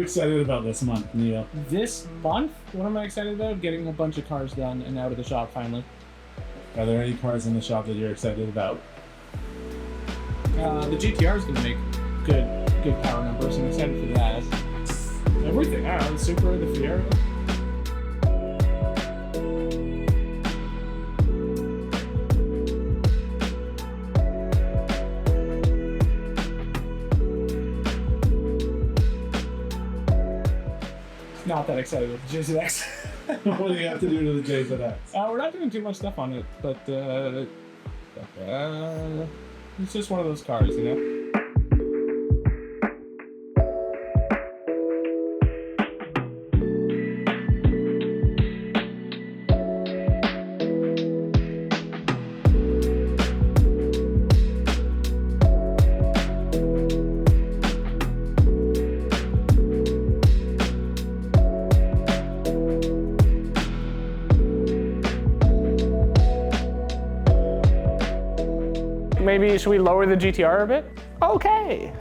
excited about this month, Neil? This month, what am I excited about? Getting a bunch of cars done and out of the shop finally. Are there any cars in the shop that you're excited about? The GTR is going to make good power numbers. I'm excited for that. Everything. I don't know, the Supra, the Fiero. Not that excited with the JZX. What do you have to do to the JZX? We're not doing too much stuff on it, but it's just one of those cars, you know? Maybe should we lower the GTR a bit? Okay.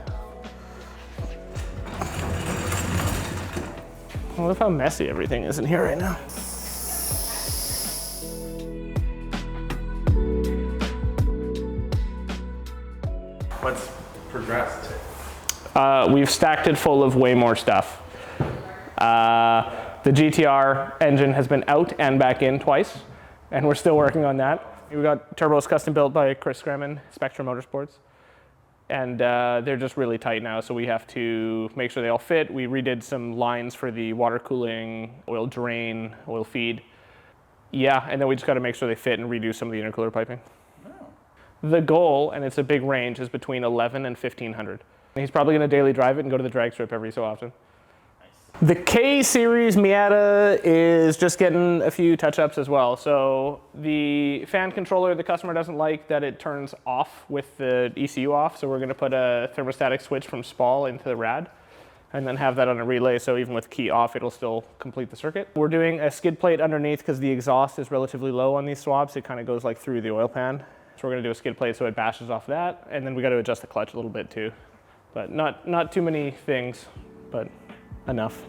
I love how messy everything is in here right now. What's progressed? We've stacked it full of way more stuff. The GTR engine has been out and back in twice, and we're still working on that. We got turbos custom built by Chris Scremin, Spectrum Motorsports, and they're just really tight now, so we have to make sure they all fit. We redid some lines for the water cooling, oil drain, oil feed. Yeah, and then we just got to make sure they fit and redo some of the intercooler piping. Oh. The goal, and it's a big range, is between 11 and 1500. He's probably going to daily drive it and go to the drag strip every so often. The K-Series Miata is just getting a few touch-ups as well. So the fan controller, the customer doesn't like that it turns off with the ECU off. So we're going to put a thermostatic switch from SPAL into the rad and then have that on a relay. So even with key off, it'll still complete the circuit. We're doing a skid plate underneath because the exhaust is relatively low on these swaps. It kind of goes like through the oil pan. So we're going to do a skid plate so it bashes off that. And then we got to adjust the clutch a little bit too. But not too many things, but enough.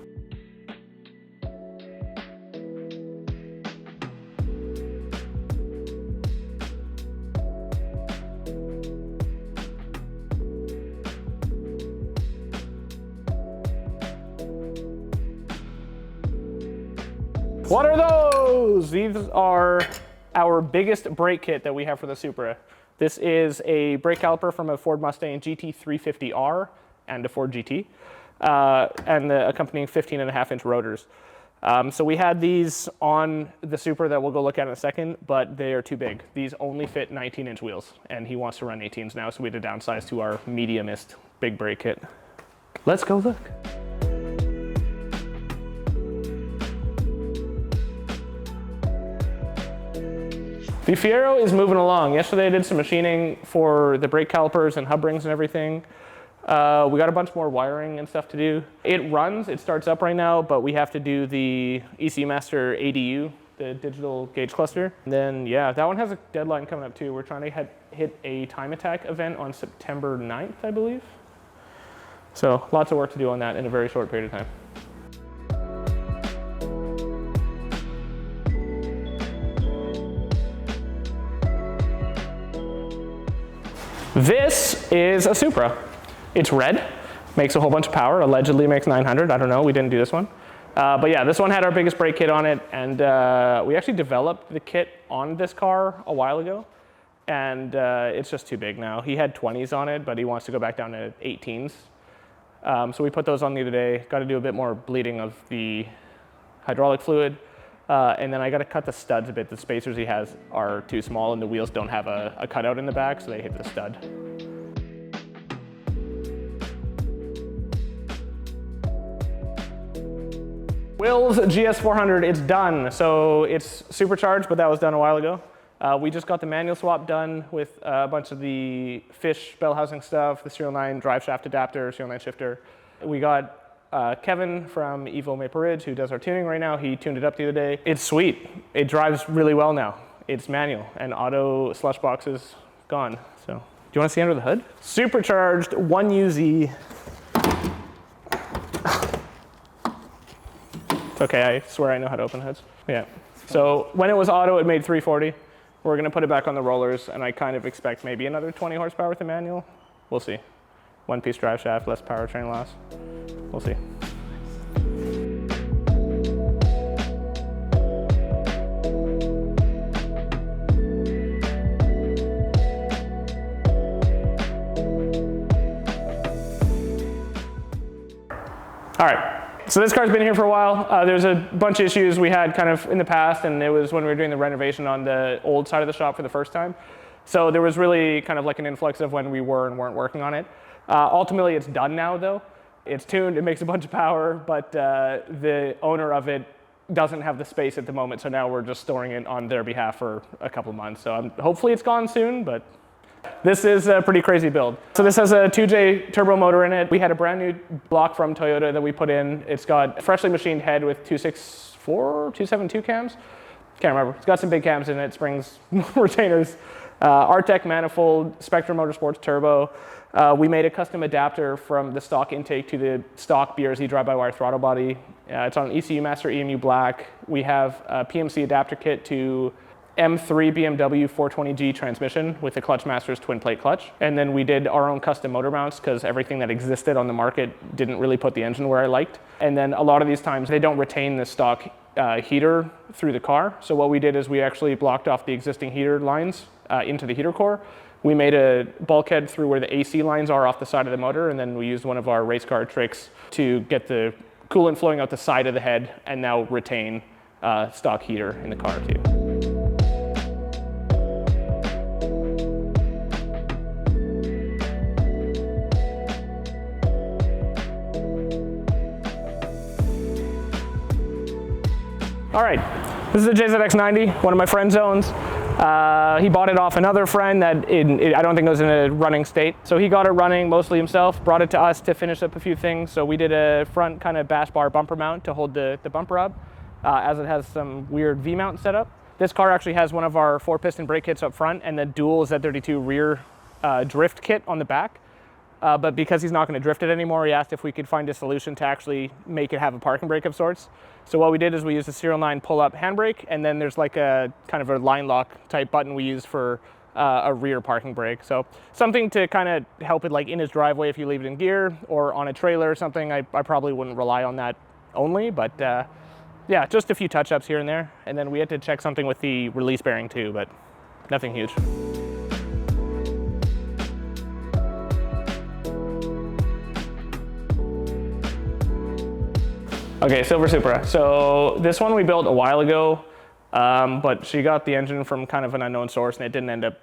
What are those? These are our biggest brake kit that we have for the Supra. This is a brake caliper from a Ford Mustang GT350R and a Ford GT, and the accompanying 15.5-inch rotors. So we had these on the Supra that we'll go look at in a second, but they are too big. These only fit 19-inch wheels, and he wants to run 18s now, so we had to downsize to our mediumist big brake kit. Let's go look. The Fiero is moving along. Yesterday I did some machining for the brake calipers and hub rings and everything. We got a bunch more wiring and stuff to do. It runs, it starts up right now, but we have to do the ECU Master ADU, the digital gauge cluster. And then yeah, that one has a deadline coming up too. We're trying to hit a time attack event on September 9th, I believe. So lots of work to do on that in a very short period of time. This is a Supra. It's red, makes a whole bunch of power, allegedly makes 900, I don't know, we didn't do this one. But yeah, this one had our biggest brake kit on it, and we actually developed the kit on this car a while ago, and it's just too big now. He had 20s on it, but he wants to go back down to 18s. So we put those on the other day, got to do a bit more bleeding of the hydraulic fluid, and then I got to cut the studs a bit. The spacers he has are too small, and the wheels don't have a cutout in the back, so they hit the stud. Will's GS400, it's done. So it's supercharged, but that was done a while ago. We just got the manual swap done with a bunch of the fish bell housing stuff, the Serial 9 drive shaft adapter, Serial 9 shifter. We got Kevin from Evo Maple Ridge, who does our tuning right now. He tuned it up the other day. It's sweet. It drives really well now. It's manual, and auto slush box is gone. So, do you want to see under the hood? Supercharged 1UZ. Okay, I swear I know how to open hoods. Yeah. So when it was auto, it made 340. We're gonna put it back on the rollers, and I kind of expect maybe another 20 horsepower with the manual. We'll see. One-piece drive shaft, less powertrain loss. We'll see. All right, so this car's been here for a while. There's a bunch of issues we had kind of in the past, and it was when we were doing the renovation on the old side of the shop for the first time. So there was really kind of like an influx of when we were and weren't working on it. Ultimately, it's done now, though. It's tuned, it makes a bunch of power, but the owner of it doesn't have the space at the moment, so now we're just storing it on their behalf for a couple months. So hopefully it's gone soon, but this is a pretty crazy build. So this has a 2J turbo motor in it. We had a brand new block from Toyota that we put in. It's got a freshly machined head with 264, 272 cams. Can't remember. It's got some big cams in it, springs, retainers. Artec manifold, Spectrum Motorsports turbo. We made a custom adapter from the stock intake to the stock BRZ drive-by-wire throttle body. It's on ECU Master EMU Black. We have a PMC adapter kit to M3 BMW 420G transmission with the Clutch Masters twin plate clutch. And then we did our own custom motor mounts because everything that existed on the market didn't really put the engine where I liked. And then a lot of these times they don't retain the stock heater through the car. So what we did is we actually blocked off the existing heater lines into the heater core. We made a bulkhead through where the AC lines are off the side of the motor, and then we used one of our race car tricks to get the coolant flowing out the side of the head and now retain stock heater in the car too. All right, this is a JZX90, one of my friend's owns. He bought it off another friend that I don't think it was in a running state. So he got it running mostly himself, brought it to us to finish up a few things. So we did a front kind of bash bar bumper mount to hold the bumper up, as it has some weird V-mount setup. This car actually has one of our 4-piston brake kits up front and the dual Z32 rear drift kit on the back. But because he's not going to drift it anymore, he asked if we could find a solution to actually make it have a parking brake of sorts. So what we did is we used a Serial 9 pull-up handbrake, and then there's like a kind of a line lock type button we use for a rear parking brake. So something to kind of help it like in his driveway if you leave it in gear, or on a trailer or something. I probably wouldn't rely on that only, but yeah, just a few touch-ups here and there. And then we had to check something with the release bearing too, but nothing huge. Okay, Silver Supra. So this one we built a while ago, but she got the engine from kind of an unknown source and it didn't end up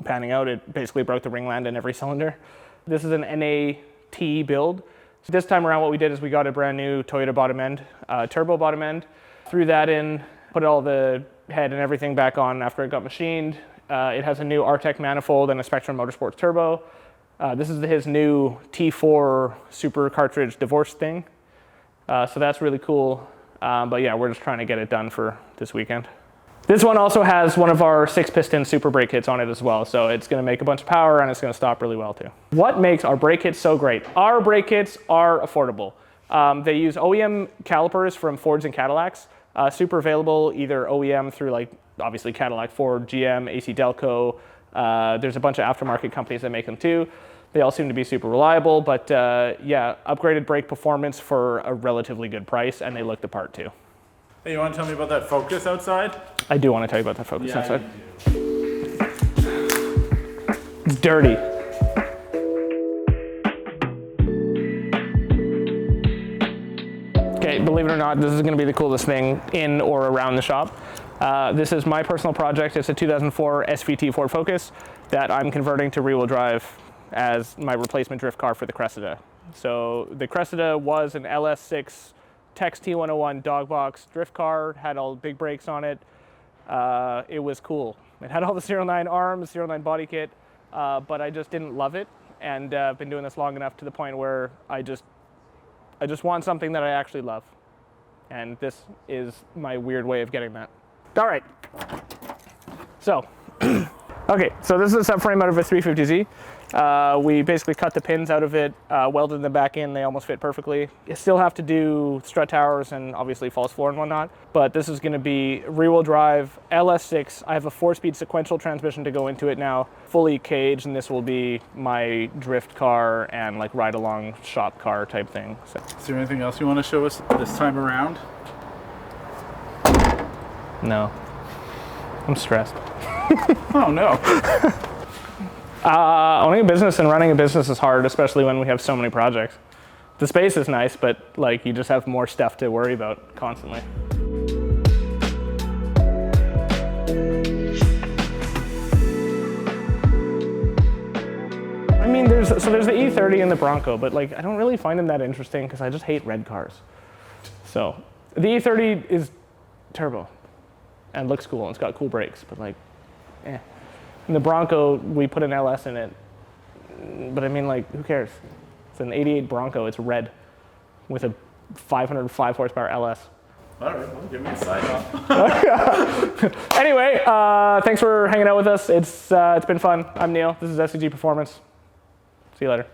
panning out. It basically broke the ringland in every cylinder. This is an NAT build. So this time around what we did is we got a brand new Toyota bottom end, turbo bottom end, threw that in, put all the head and everything back on after it got machined. It has a new Artec manifold and a Spectrum Motorsports turbo. This is his new T4 super cartridge divorce thing. So that's really cool, but yeah, we're just trying to get it done for this weekend. This one also has one of our 6-piston super brake kits on it as well, so it's going to make a bunch of power and it's going to stop really well too. What makes our brake kits so great? Our brake kits are affordable. They use OEM calipers from Fords and Cadillacs, super available either OEM through like obviously Cadillac, Ford, GM, AC Delco. There's a bunch of aftermarket companies that make them too. They all seem to be super reliable, but yeah, upgraded brake performance for a relatively good price, and they look the part too. Hey, you want to tell me about that Focus outside? I do want to tell you about that Focus outside. You do. It's dirty. Okay, believe it or not, this is going to be the coolest thing in or around the shop. This is my personal project. It's a 2004 SVT Ford Focus that I'm converting to rear-wheel drive as my replacement drift car for the Cressida. So the Cressida was an LS6 Tex T101 dog box drift car, had all big brakes on it. It was cool. It had all the Serial 9 arms, Serial 9 body kit, but I just didn't love it. And I've been doing this long enough to the point where I just want something that I actually love. And this is my weird way of getting that. All right. So Okay, so this is a subframe out of a 350Z. We basically cut the pins out of it, welded them back in. They almost fit perfectly. You still have to do strut towers and obviously false floor and whatnot, but this is gonna be rear-wheel drive, LS6. I have a 4-speed sequential transmission to go into it now, fully caged, and this will be my drift car and like ride-along shop car type thing. So. Is there anything else you want to show us this time around? No, I'm stressed. Oh no. Owning a business and running a business is hard, especially when we have so many projects. The space is nice, but like you just have more stuff to worry about constantly. I mean, there's the E30 and the Bronco, but like I don't really find them that interesting because I just hate red cars. So the E30 is turbo and looks cool and it's got cool brakes, but like, eh. In the Bronco, we put an LS in it, but I mean, like, who cares? It's an 88 Bronco, it's red, with a 505 horsepower LS. All right, well, give me a sign off. Anyway, thanks for hanging out with us. It's been fun. I'm Neil, this is SCG Performance. See you later.